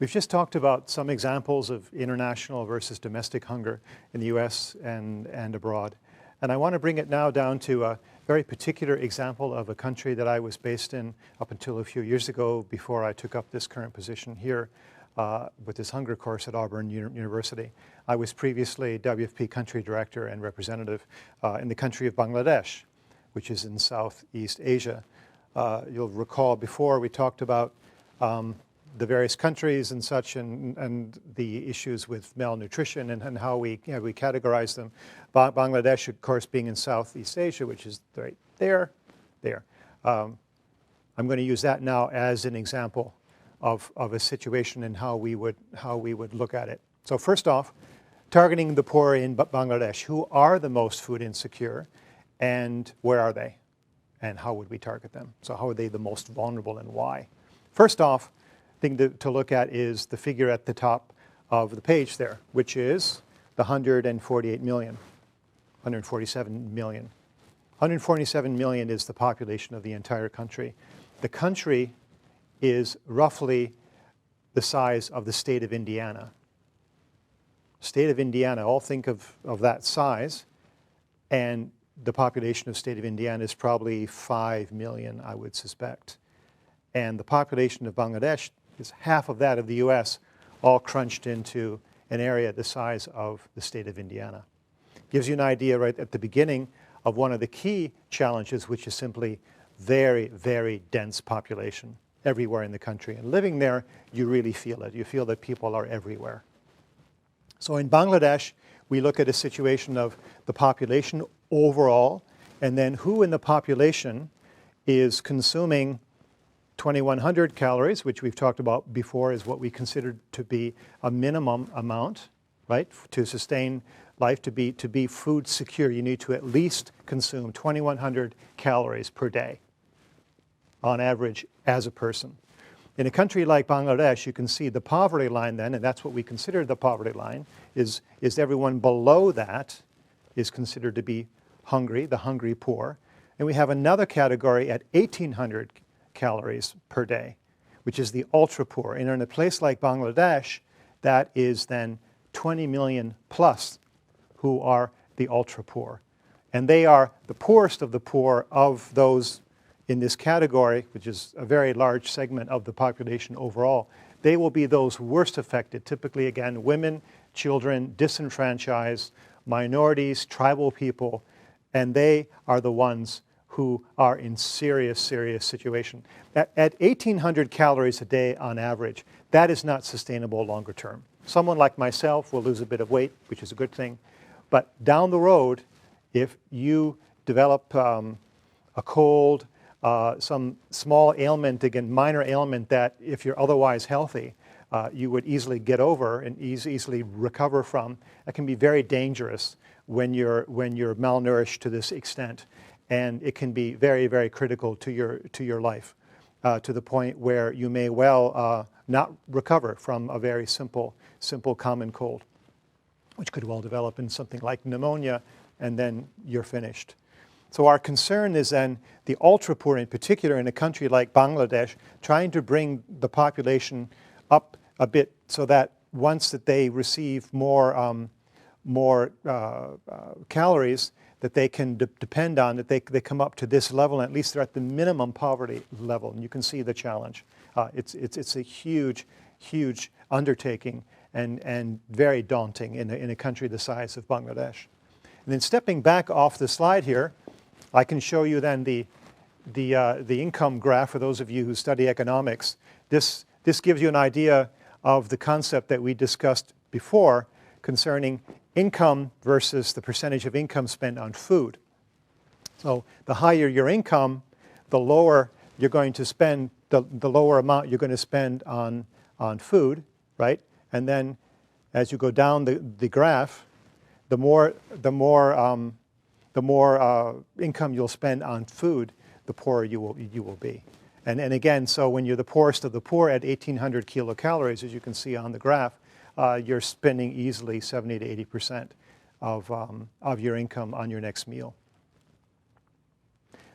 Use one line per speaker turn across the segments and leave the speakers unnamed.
We've just talked about some examples of international versus domestic hunger in the US and abroad. And I want to bring it now down to a very particular example of a country that I was based in up until a few years ago before I took up this current position here with this hunger course at Auburn University. I was previously WFP country director and representative in the country of Bangladesh, which is in Southeast Asia. You'll recall before we talked about the various countries and such, and the issues with malnutrition and how we categorize them. Bangladesh, of course, being in Southeast Asia, which is right there. I'm going to use that now as an example of a situation and how we would look at it. So first off, targeting the poor in Bangladesh. Who are the most food insecure, and where are they, and how would we target them? So how are they the most vulnerable, and why? First off, thing to look at is the figure at the top of the page there, which is the 148 million, 147 million. 147 million is the population of the entire country. The country is roughly the size of the state of Indiana. State of Indiana, all think of that size, and the population of state of Indiana is probably 5 million, I would suspect. And the population of Bangladesh is half of that of the US, all crunched into an area the size of the state of Indiana. Gives you an idea right at the beginning of one of the key challenges, which is simply very, very dense population everywhere in the country. And living there, you really feel it. You feel that people are everywhere. So in Bangladesh, we look at a situation of the population overall, and then who in the population is consuming 2,100 calories, which we've talked about before is what we consider to be a minimum amount, right? To sustain life, to be food secure, you need to at least consume 2,100 calories per day on average as a person. In a country like Bangladesh, you can see the poverty line then, and that's what we consider the poverty line, is everyone below that is considered to be hungry, the hungry poor. And we have another category at 1,800 calories per day, which is the ultra poor. And in a place like Bangladesh, that is then 20 million plus who are the ultra poor. And they are the poorest of the poor of those in this category, which is a very large segment of the population overall. They will be those worst affected, typically, again, women, children, disenfranchised, minorities, tribal people, and they are the ones who are in serious, serious situation. At 1,800 calories a day on average, that is not sustainable longer term. Someone like myself will lose a bit of weight, which is a good thing. But down the road, if you develop a cold, some small ailment, again, minor ailment that if you're otherwise healthy, you would easily get over and easily recover from, that can be very dangerous when you're malnourished to this extent. And it can be very, very critical to your life, to the point where you may well not recover from a very simple common cold, which could well develop in something like pneumonia, and then you're finished. So our concern is then the ultra poor, in particular in a country like Bangladesh, trying to bring the population up a bit so that once that they receive more calories that they can depend on, that they come up to this level, and at least they're at the minimum poverty level. And you can see the challenge. It's a huge, huge undertaking and very daunting in a country the size of Bangladesh. And then stepping back off the slide here, I can show you then the income graph for those of you who study economics. This gives you an idea of the concept that we discussed before concerning income versus the percentage of income spent on food. So the higher your income, the lower you're going to spend, the lower amount you're going to spend on food, right? And then as you go down the graph, the more income you'll spend on food, the poorer you will be. And again, so when you're the poorest of the poor at 1,800 kilocalories, as you can see on the graph, you're spending easily 70 to 80% of your income on your next meal.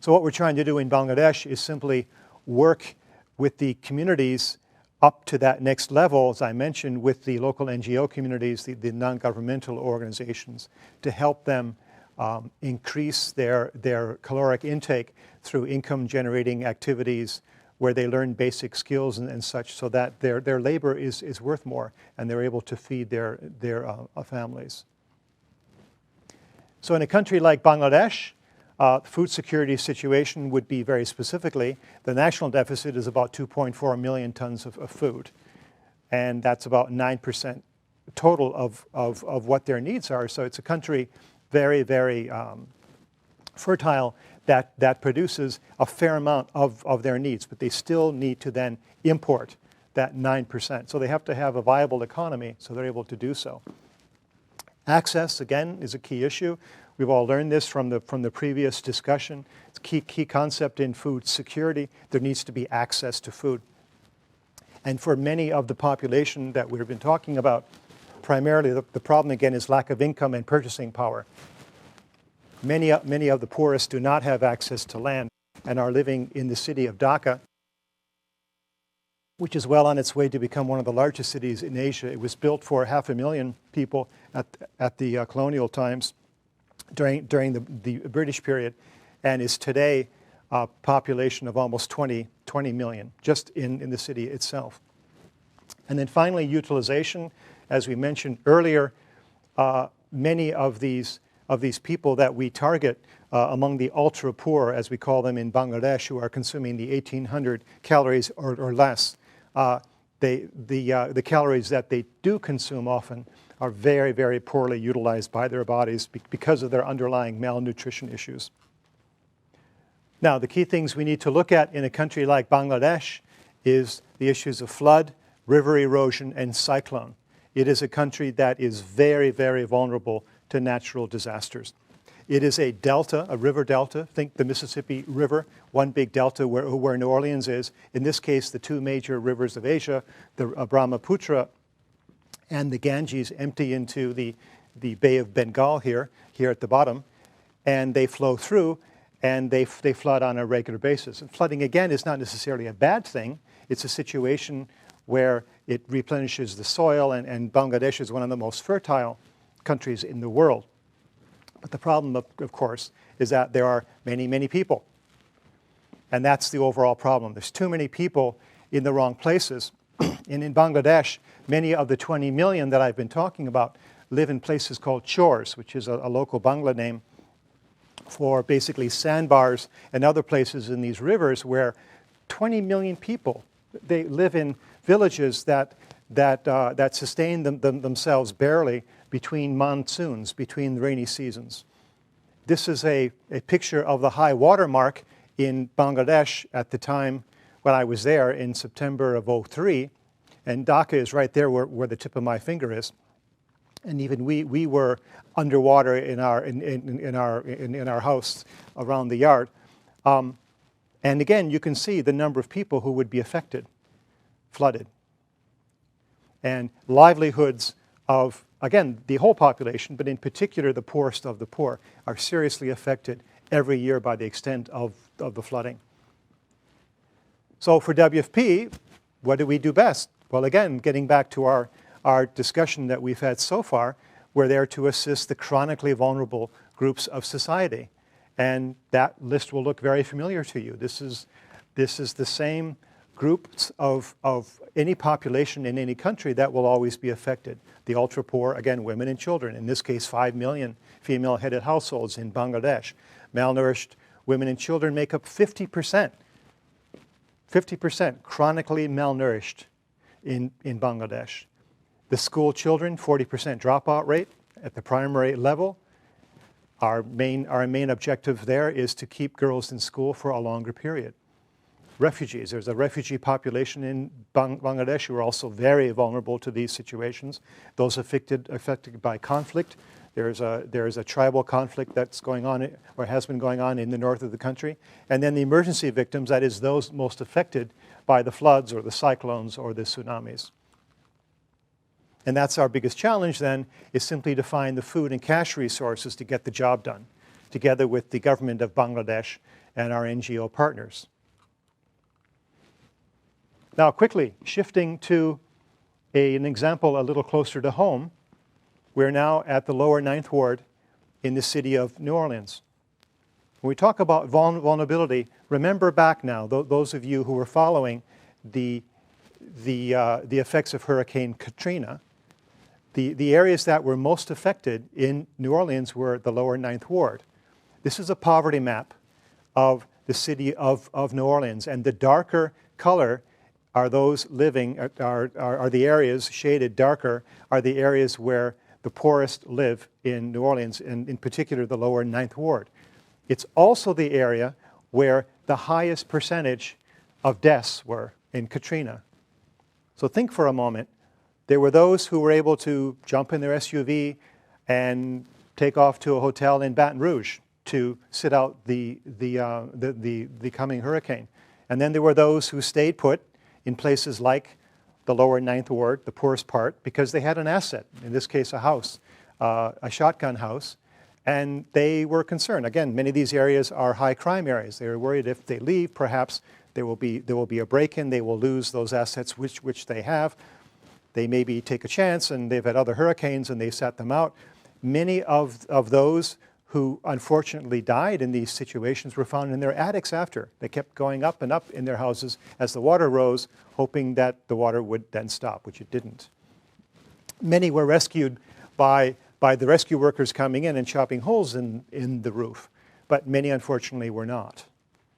So what we're trying to do in Bangladesh is simply work with the communities up to that next level, as I mentioned, with the local NGO communities, the non-governmental organizations, to help them increase their caloric intake through income-generating activities where they learn basic skills and such, so that their labor is worth more and they're able to feed their families. So in a country like Bangladesh, food security situation would be very specifically, the national deficit is about 2.4 million tons of food. And that's about 9% total of what their needs are. So it's a country very, very fertile that produces a fair amount of their needs, but they still need to then import that 9%. So they have to have a viable economy so they're able to do so. Access, again, is a key issue. We've all learned this from the previous discussion. It's a key concept in food security. There needs to be access to food. And for many of the population that we've been talking about, primarily the problem again is lack of income and purchasing power. Many of the poorest do not have access to land and are living in the city of Dhaka, which is well on its way to become one of the largest cities in Asia. It was built for 500,000 people at the colonial times during the British period, and is today a population of almost 20 million just in the city itself. And then finally, utilization. As we mentioned earlier, many of these people that we target among the ultra poor, as we call them in Bangladesh, who are consuming the 1,800 calories or less, the calories that they do consume often are very, very poorly utilized by their bodies because of their underlying malnutrition issues. Now, the key things we need to look at in a country like Bangladesh is the issues of flood, river erosion, and cyclone. It is a country that is very, very vulnerable to natural disasters. It is a delta, a river delta. Think the Mississippi River, one big delta where New Orleans is. In this case, the two major rivers of Asia, the Brahmaputra and the Ganges, empty into the Bay of Bengal here at the bottom, and they flow through and they flood on a regular basis. And flooding, again, is not necessarily a bad thing. It's a situation where it replenishes the soil, and Bangladesh is one of the most fertile countries in the world. But the problem, of course, is that there are many, many people. And that's the overall problem. There's too many people in the wrong places. And in Bangladesh, many of the 20 million that I've been talking about live in places called chors, which is a local Bangla name for basically sandbars and other places in these rivers where 20 million people, they live in villages that sustain themselves barely between monsoons, between the rainy seasons. This is a picture of the high water mark in Bangladesh at the time when I was there in September of '03, and Dhaka is right there where the tip of my finger is. And even we were underwater in our house around the yard. And again, you can see the number of people who would be affected, flooded. And livelihoods of, again, the whole population, but in particular the poorest of the poor, are seriously affected every year by the extent of the flooding. So for WFP, what do we do best? Well, again, getting back to our discussion that we've had so far, we're there to assist the chronically vulnerable groups of society. And that list will look very familiar to you. This is the same groups of any population in any country that will always be affected. The ultra poor, again, women and children. In this case, 5 million female-headed households in Bangladesh. Malnourished women and children make up 50%. 50% chronically malnourished in Bangladesh. The school children, 40% dropout rate at the primary level. Our main objective there is to keep girls in school for a longer period. Refugees, there's a refugee population in Bangladesh who are also very vulnerable to these situations. Those affected by conflict. There's a tribal conflict that's going on, or has been going on in the north of the country. And then the emergency victims, that is those most affected by the floods or the cyclones or the tsunamis. And that's our biggest challenge then, is simply to find the food and cash resources to get the job done, together with the government of Bangladesh and our NGO partners. Now quickly, shifting to an example a little closer to home, we're now at the lower Ninth Ward in the city of New Orleans. When we talk about vulnerability, remember back now, those of you who were following the effects of Hurricane Katrina, the areas that were most affected in New Orleans were the lower Ninth Ward. This is a poverty map of the city of New Orleans, and the darker color are those living, are the areas shaded darker, are the areas where the poorest live in New Orleans, and in particular the lower Ninth Ward. It's also the area where the highest percentage of deaths were in Katrina. So think for a moment. There were those who were able to jump in their SUV and take off to a hotel in Baton Rouge to sit out the coming hurricane. And then there were those who stayed put in places like the lower Ninth Ward, the poorest part, because they had an asset, in this case a house, a shotgun house, and they were concerned. Again, many of these areas are high crime areas. They were worried if they leave, perhaps there will be a break-in, they will lose those assets which they have. They maybe take a chance, and they've had other hurricanes and they sat them out. Many of those who unfortunately died in these situations were found in their attics after. They kept going up and up in their houses as the water rose, hoping that the water would then stop, which it didn't. Many were rescued by the rescue workers coming in and chopping holes in the roof, but many unfortunately were not.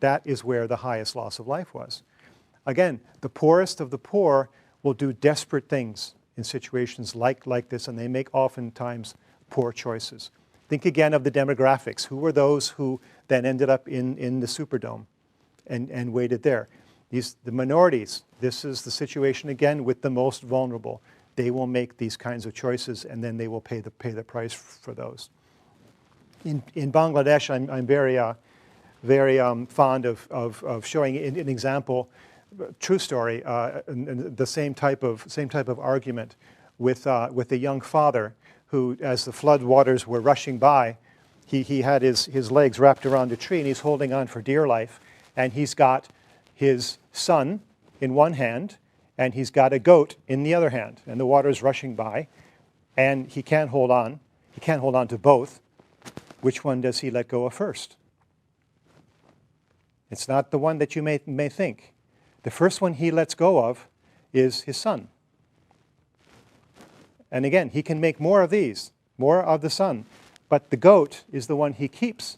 That is where the highest loss of life was. Again, the poorest of the poor will do desperate things in situations like this, and they make oftentimes poor choices. Think again of the demographics. Who were those who then ended up in the Superdome and waited there? The minorities. This is the situation again with the most vulnerable. They will make these kinds of choices, and then they will pay the price for those. In Bangladesh, I'm very fond of showing an example, true story, the same type of argument with a young father who, as the flood waters were rushing by, he had his legs wrapped around a tree and he's holding on for dear life, and he's got his son in one hand and he's got a goat in the other hand, and the water's rushing by, and he can't hold on to both. Which one does he let go of first? It's not the one that you may think. The first one he lets go of is his son. And again, he can make more of these, more of the son. But the goat is the one he keeps,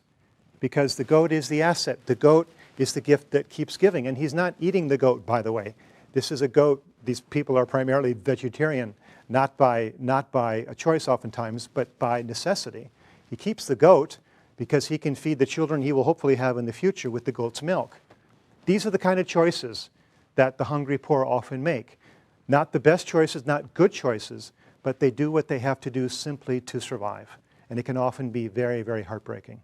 because the goat is the asset. The goat is the gift that keeps giving. And he's not eating the goat, by the way. This is a goat. These people are primarily vegetarian, not by a choice oftentimes, but by necessity. He keeps the goat because he can feed the children he will hopefully have in the future with the goat's milk. These are the kind of choices that the hungry poor often make. Not the best choices, not good choices, but they do what they have to do simply to survive. And it can often be very, very heartbreaking.